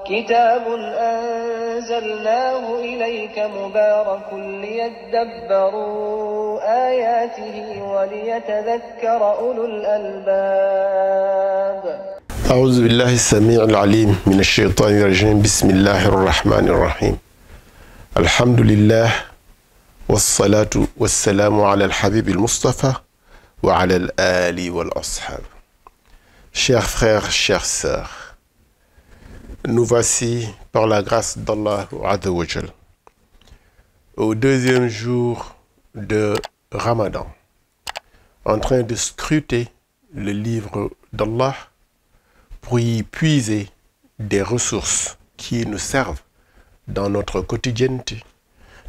كتاب أنزلناه إليك مبارك ليدبروا آياته وليتذكر أولو الألباب. أعوذ بالله السميع العليم من الشيطان الرجيم. بسم الله الرحمن الرحيم. الحمد لله والصلاة والسلام على الحبيب المصطفى وعلى الآل والأصحاب. Chers frères, chères sœurs, nous voici par la grâce d'Allah Azza wa Jal au deuxième jour de Ramadan, en train de scruter le livre d'Allah pour y puiser des ressources qui nous servent dans notre quotidienneté,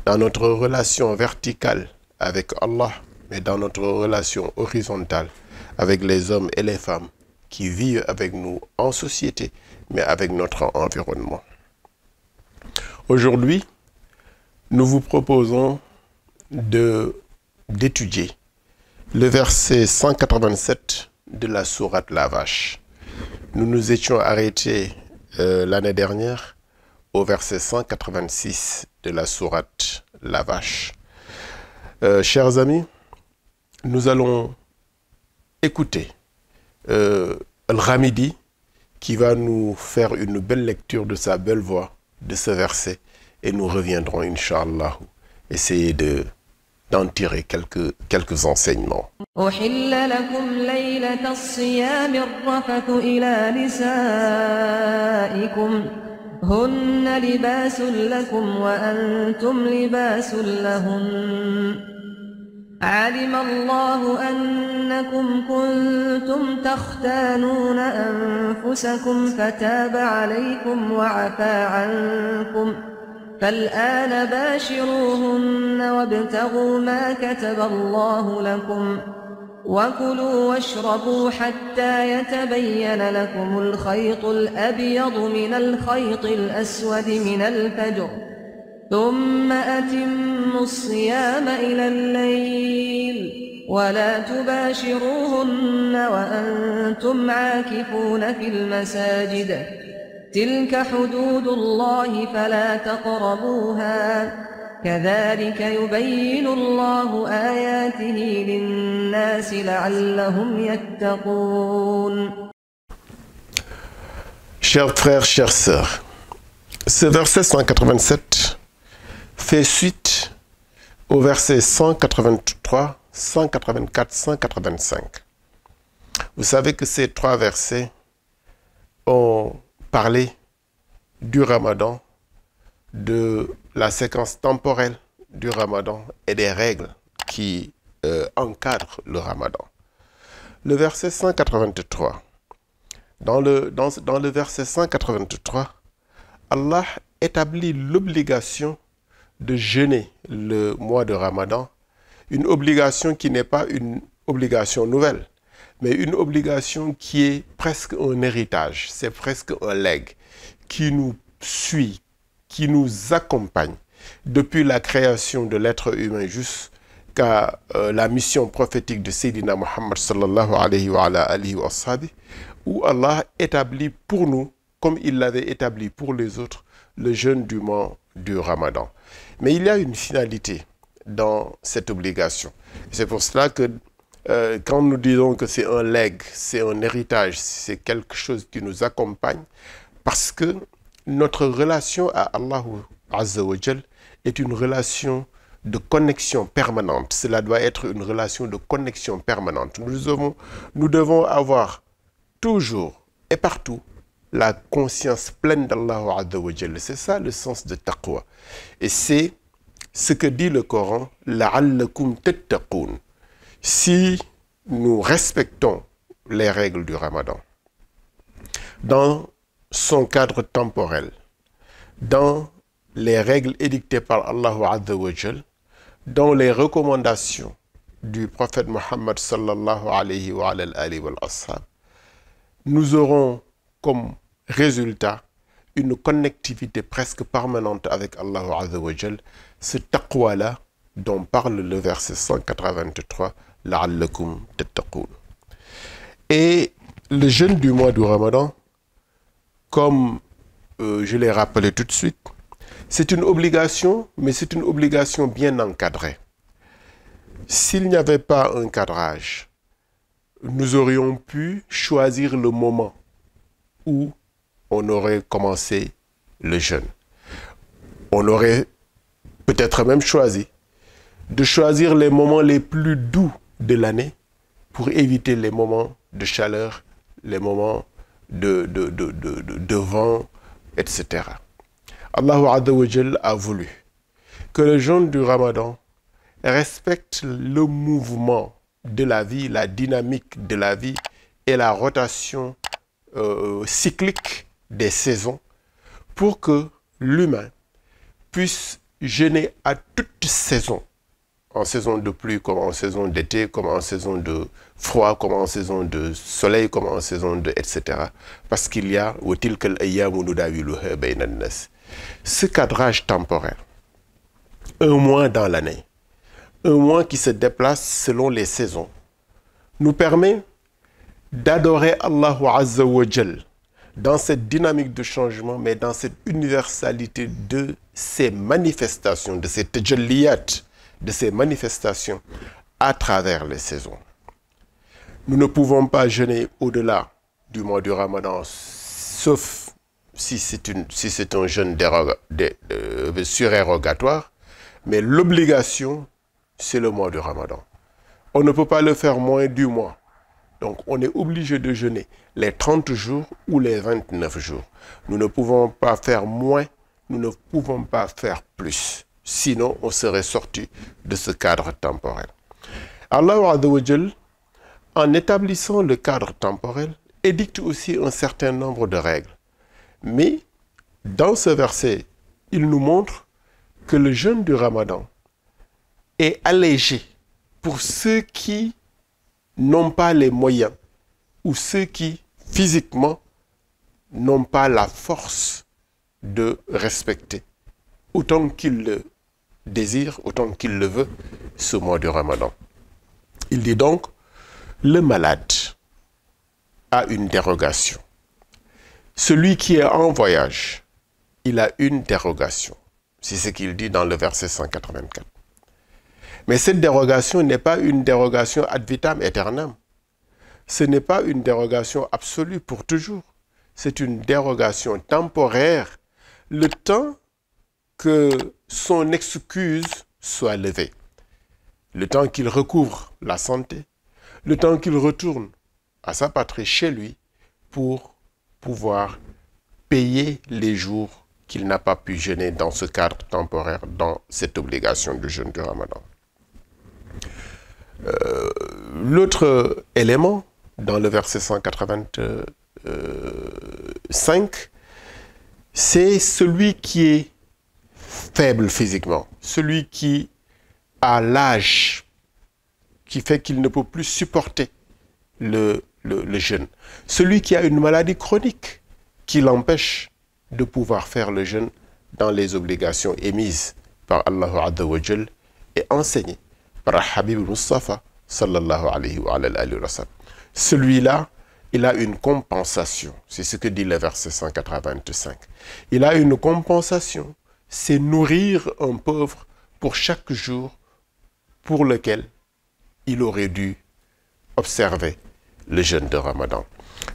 dans notre relation verticale avec Allah, mais dans notre relation horizontale avec les hommes et les femmes qui vivent avec nous en société, mais avec notre environnement. Aujourd'hui, nous vous proposons d'étudier le verset 187 de la sourate La Vache. Nous nous étions arrêtés l'année dernière au verset 186 de la sourate La Vache. Chers amis, nous allons écouter Al-Ghamidi qui va nous faire une belle lecture de sa belle voix de ce verset et nous reviendrons, Inch'Allah, essayer d'en tirer quelques enseignements. أحل لكم ليلة الصيام الرفث إلى نسائكم هن لباس لكم وأنتم لباس لهن علم الله أنكم كنتم تختانون أنفسكم فتاب عليكم وعفى عنكم فالآن باشروهن وابتغوا ما كتب الله لكم وكلوا واشربوا حتى يتبين لكم الخيط الأبيض من الخيط الأسود من الفجر ثم أتموا الصيام إلى الليل ولا تباشروهن وأنتم عاكفون في المساجد تلك حدود الله فلا تقربوها كذلك يبين الله آياته للناس لعلهم يتقون. Chers frères, chères sœurs, ce verset 187 fait suite au verset 183, 184, 185. Vous savez que ces trois versets ont parlé du Ramadan, de la séquence temporelle du Ramadan et des règles qui encadrent le Ramadan. Le verset 183, dans le verset 183, Allah établit l'obligation de jeûner le mois de Ramadan, une obligation qui n'est pas une obligation nouvelle, mais une obligation qui est presque un héritage, c'est presque un legs qui nous suit, qui nous accompagne depuis la création de l'être humain jusqu'à la mission prophétique de Sayyidina Muhammad sallallahu alayhi wa alihi wa sahbihi, où Allah établit pour nous, comme il l'avait établi pour les autres, le jeûne du mois du Ramadan. Mais il y a une finalité dans cette obligation. C'est pour cela que quand nous disons que c'est un legs, c'est un héritage, c'est quelque chose qui nous accompagne, parce que notre relation à Allah Azza wa Jal est une relation de connexion permanente. Cela doit être une relation de connexion permanente. Nous devons avoir toujours et partout la conscience pleine d'Allah Azza wa Jal. C'est ça le sens de taqwa. Et c'est ce que dit le Coran, la'allakum tattaqun. Si nous respectons les règles du Ramadan, dans son cadre temporel, dans les règles édictées par Allah Azza wa Jal, dans les recommandations du prophète Muhammad sallallahu alayhi wa alihi wa ashab, nous aurons comme résultat une connectivité presque permanente avec Allah Azza wa Jal, ce taqwa-là dont parle le verset 183, la'allakum tattaqun. Et le jeûne du mois du Ramadan, comme je l'ai rappelé tout de suite, c'est une obligation, mais c'est une obligation bien encadrée. S'il n'y avait pas un cadrage, nous aurions pu choisir le moment où on aurait commencé le jeûne. On aurait peut-être même choisi les moments les plus doux de l'année pour éviter les moments de chaleur, les moments de vent, etc. Allah Azza wa Jal a voulu que le jeûne du Ramadan respecte le mouvement de la vie, la dynamique de la vie et la rotation cyclique des saisons pour que l'humain puisse jeûner à toute saison, en saison de pluie comme en saison d'été, comme en saison de froid, comme en saison de soleil, comme en saison de etc. Parce qu'il y a ce cadrage temporel, un mois dans l'année, un mois qui se déplace selon les saisons, nous permet d'adorer Allah Azza wa Jal dans cette dynamique de changement, mais dans cette universalité de ces manifestations, de ces tajalliyat, de ces manifestations à travers les saisons. Nous ne pouvons pas jeûner au-delà du mois du Ramadan, sauf si c'est un jeûne surérogatoire, mais l'obligation, c'est le mois du Ramadan. On ne peut pas le faire moins du mois. Donc, on est obligé de jeûner les 30 jours ou les 29 jours. Nous ne pouvons pas faire moins, nous ne pouvons pas faire plus. Sinon, on serait sorti de ce cadre temporel. Allah Azza wa Jal, en établissant le cadre temporel, édicte aussi un certain nombre de règles. Mais, dans ce verset, il nous montre que le jeûne du Ramadan est allégé pour ceux qui n'ont pas les moyens ou ceux qui, physiquement, n'ont pas la force de respecter, autant qu'ils le désirent, autant qu'ils le veulent, ce mois du Ramadan. Il dit donc, le malade a une dérogation. Celui qui est en voyage, il a une dérogation. C'est ce qu'il dit dans le verset 184. Mais cette dérogation n'est pas une dérogation ad vitam aeternam. Ce n'est pas une dérogation absolue pour toujours. C'est une dérogation temporaire, le temps que son excuse soit levée. Le temps qu'il recouvre la santé, le temps qu'il retourne à sa patrie chez lui pour pouvoir payer les jours qu'il n'a pas pu jeûner dans ce cadre temporaire, dans cette obligation de jeûne du Ramadan. L'autre élément, dans le verset 185, c'est celui qui est faible physiquement, celui qui a l'âge qui fait qu'il ne peut plus supporter le jeûne, celui qui a une maladie chronique qui l'empêche de pouvoir faire le jeûne dans les obligations émises par Allah Azza wa Jal et enseignées par Habib Mustafa sallallahu alayhi wa sallam. Celui-là, il a une compensation. C'est ce que dit le verset 185. Il a une compensation. C'est nourrir un pauvre pour chaque jour pour lequel il aurait dû observer le jeûne de Ramadan.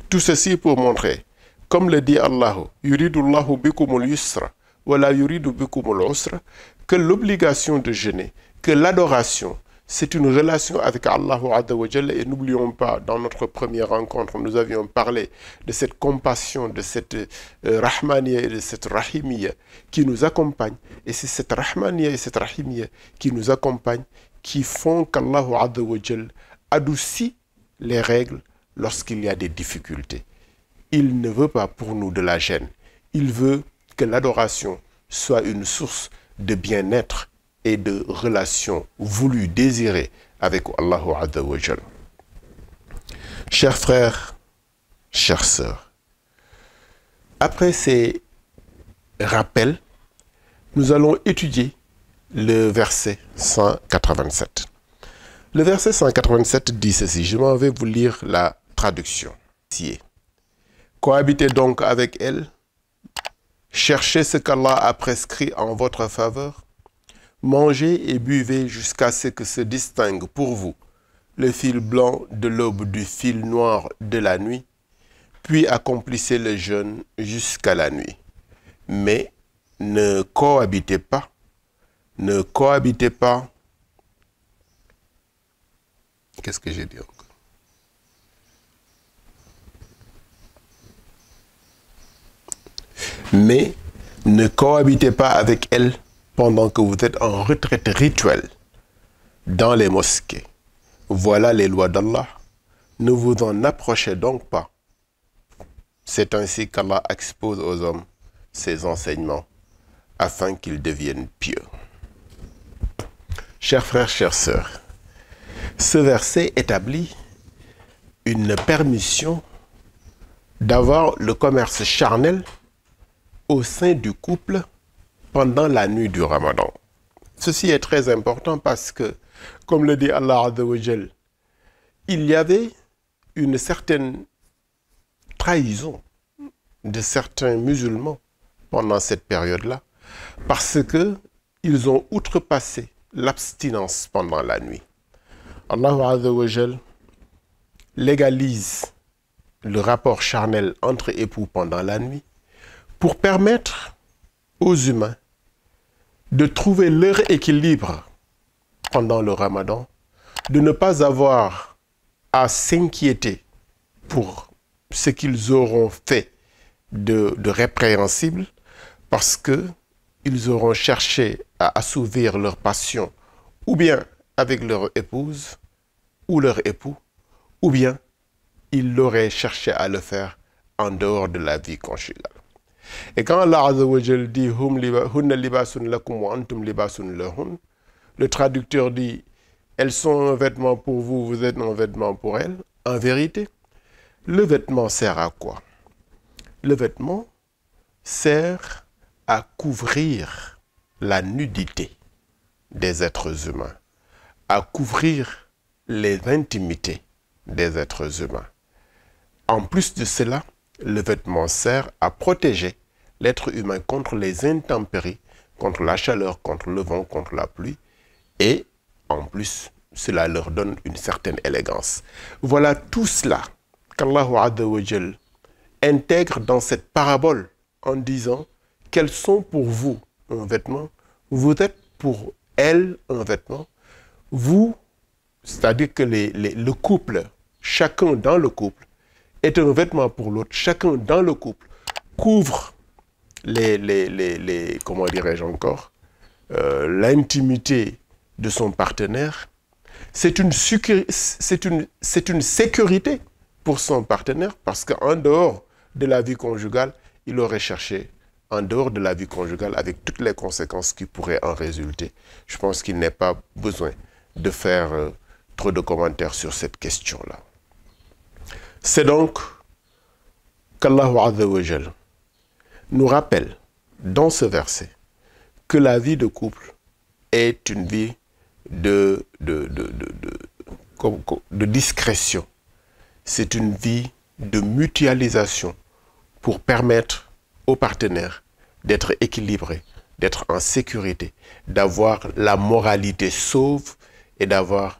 Tout ceci pour montrer, comme le dit Allah, yuridullahu bikumul yusra wa la yuridu bikumul usra, que l'obligation de jeûner, que l'adoration, c'est une relation avec Allah Azza wa Jalla. Et n'oublions pas, dans notre première rencontre, nous avions parlé de cette compassion, de cette rahmaniya et de cette rahimiya qui nous accompagne. Et c'est cette rahmaniya et cette rahimiya qui nous accompagne, qui font qu'Allah Azza wa Jalla adoucit les règles lorsqu'il y a des difficultés. Il ne veut pas pour nous de la gêne. Il veut que l'adoration soit une source de bien-être et de relations voulues, désirées avec Allah Azza wa Jal. Chers frères, chères sœurs, après ces rappels, nous allons étudier le verset 187. Le verset 187 dit ceci, je m'en vais vous lire la traduction. Cohabitez donc avec elle cherchez ce qu'Allah a prescrit en votre faveur, mangez et buvez jusqu'à ce que se distingue pour vous le fil blanc de l'aube du fil noir de la nuit, puis accomplissez le jeûne jusqu'à la nuit. Mais ne cohabitez pas, qu'est-ce que j'ai dit encore? Mais ne cohabitez pas avec elle pendant que vous êtes en retraite rituelle dans les mosquées. Voilà les lois d'Allah. Ne vous en approchez donc pas. C'est ainsi qu'Allah expose aux hommes ses enseignements afin qu'ils deviennent pieux. Chers frères, chères sœurs, ce verset établit une permission d'avoir le commerce charnel au sein du couple pendant la nuit du Ramadan. Ceci est très important parce que, comme le dit Allah Azza wa Jal, il y avait une certaine trahison de certains musulmans pendant cette période-là, parce qu'ils ont outrepassé l'abstinence pendant la nuit. Allah Azza wa Jal légalise le rapport charnel entre époux pendant la nuit pour permettre aux humains de trouver leur équilibre pendant le Ramadan, de ne pas avoir à s'inquiéter pour ce qu'ils auront fait de répréhensible, parce qu'ils auront cherché à assouvir leur passion ou bien avec leur épouse ou leur époux, ou bien ils l'auraient cherché à le faire en dehors de la vie conjugale. Et quand Allah Azza wa Jal dit « Hunna libasun lakum wa antum libasun lahun », le traducteur dit « Elles sont un vêtement pour vous, vous êtes un vêtement pour elles ». En vérité, le vêtement sert à quoi? Le vêtement sert à couvrir la nudité des êtres humains, à couvrir les intimités des êtres humains. En plus de cela, le vêtement sert à protéger l'être humain contre les intempéries, contre la chaleur, contre le vent, contre la pluie. Et en plus, cela leur donne une certaine élégance. Voilà tout cela qu'Allah Azza wa Jal intègre dans cette parabole en disant qu'elles sont pour vous un vêtement, vous êtes pour elles un vêtement. Vous, c'est-à-dire que le couple, chacun dans le couple, est un vêtement pour l'autre. Chacun dans le couple couvre comment dirais-je encore, l'intimité de son partenaire. C'est une sécurité pour son partenaire, parce qu'en dehors de la vie conjugale, il aurait cherché en dehors de la vie conjugale avec toutes les conséquences qui pourraient en résulter. Je pense qu'il n'est pas besoin de faire trop de commentaires sur cette question-là. C'est donc qu'Allah Azza wa Jal nous rappelle dans ce verset que la vie de couple est une vie de discrétion. C'est une vie de mutualisation pour permettre aux partenaires d'être équilibrés, d'être en sécurité, d'avoir la moralité sauve et d'avoir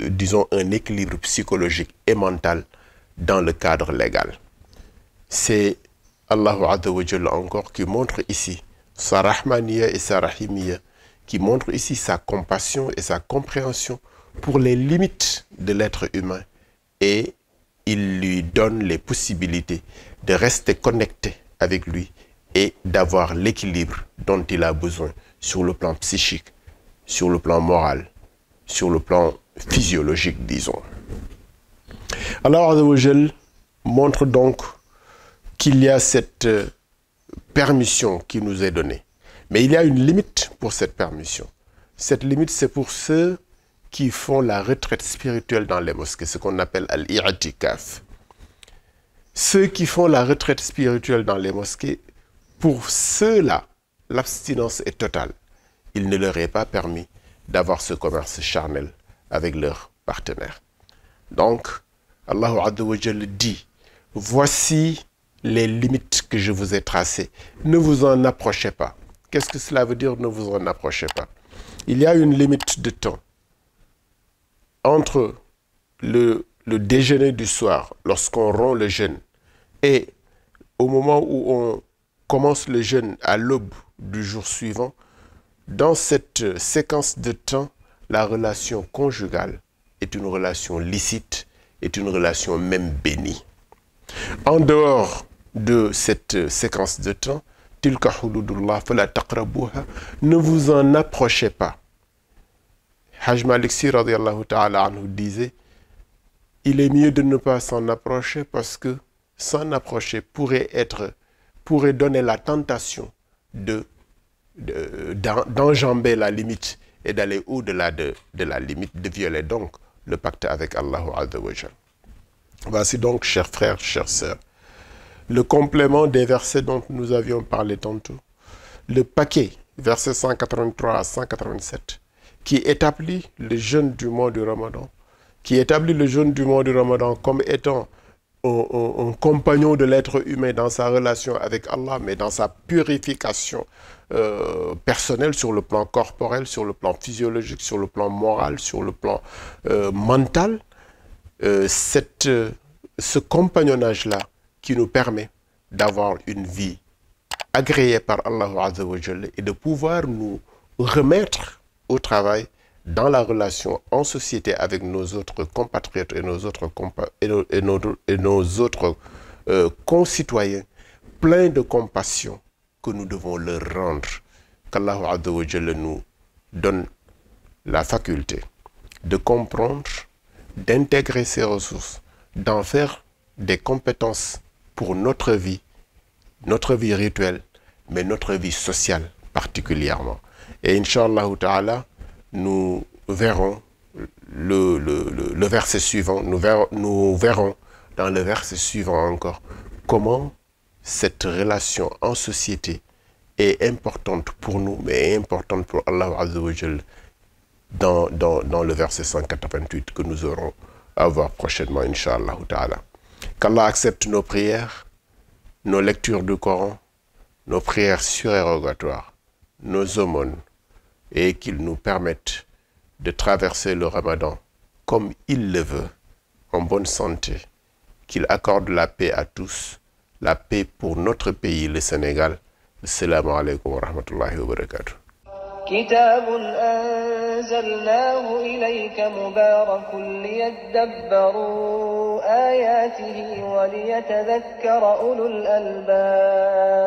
disons, un équilibre psychologique et mental dans le cadre légal. C'est Allah Azza wa Jalla encore qui montre ici sa rahmaniya et sa rahimiya, qui montre ici sa compassion et sa compréhension pour les limites de l'être humain, et il lui donne les possibilités de rester connecté avec lui et d'avoir l'équilibre dont il a besoin sur le plan psychique, sur le plan moral, sur le plan physiologique, disons. Allah Azza wa Jal montre donc qu'il y a cette permission qui nous est donnée. Mais il y a une limite pour cette permission. Cette limite, c'est pour ceux qui font la retraite spirituelle dans les mosquées, ce qu'on appelle al-i'tikaf. Ceux qui font la retraite spirituelle dans les mosquées, pour ceux-là, l'abstinence est totale. Il ne leur est pas permis d'avoir ce commerce charnel avec leur partenaire. Donc, Allah Azza wa Jalla dit, voici les limites que je vous ai tracées. Ne vous en approchez pas. Qu'est-ce que cela veut dire, ne vous en approchez pas? Il y a une limite de temps entre le déjeuner du soir, lorsqu'on rompt le jeûne, et au moment où on commence le jeûne à l'aube du jour suivant. Dans cette séquence de temps, la relation conjugale est une relation licite, est une relation même bénie. En dehors de cette séquence de temps, tilka hududullah fala taqrabuha, ne vous en approchez pas. Hajj Malik Sy radiyallahu ta'ala anhu disait, il est mieux de ne pas s'en approcher parce que s'en approcher pourrait donner la tentation d'enjamber la limite et d'aller au-delà de la limite, de violer donc le pacte avec Allah Azza wa Jal. Voici donc, chers frères, chères sœurs, le complément des versets dont nous avions parlé tantôt, le paquet, versets 183 à 187, qui établit le jeûne du mois du Ramadan, comme étant un compagnon de l'être humain dans sa relation avec Allah, mais dans sa purification personnelle sur le plan corporel, sur le plan physiologique, sur le plan moral, sur le plan mental. Ce compagnonnage-là qui nous permet d'avoir une vie agréée par Allah Azza wa Jalla et de pouvoir nous remettre au travail dans la relation en société avec nos autres compatriotes et nos autres concitoyens, plein de compassion que nous devons leur rendre. Qu'Allah Azza wa Jalla nous donne la faculté de comprendre, d'intégrer ces ressources, d'en faire des compétences pour notre vie rituelle, mais notre vie sociale particulièrement. Et Inch'Allah Ta'ala, nous verrons le verset suivant, nous verrons dans le verset suivant encore comment cette relation en société est importante pour nous, mais est importante pour Allah Azza wa Jal dans le verset 188 que nous aurons à voir prochainement, Inch'Allah Ta'ala. Qu'Allah accepte nos prières, nos lectures du Coran, nos prières surérogatoires, nos aumônes, et qu'il nous permette de traverser le Ramadan comme il le veut, en bonne santé, qu'il accorde la paix à tous, la paix pour notre pays, le Sénégal. Assalamu alaikum wa rahmatullahi wa barakatuh. كتاب أنزلناه إليك مبارك ليدبروا آياته وليتذكر أولو الألباب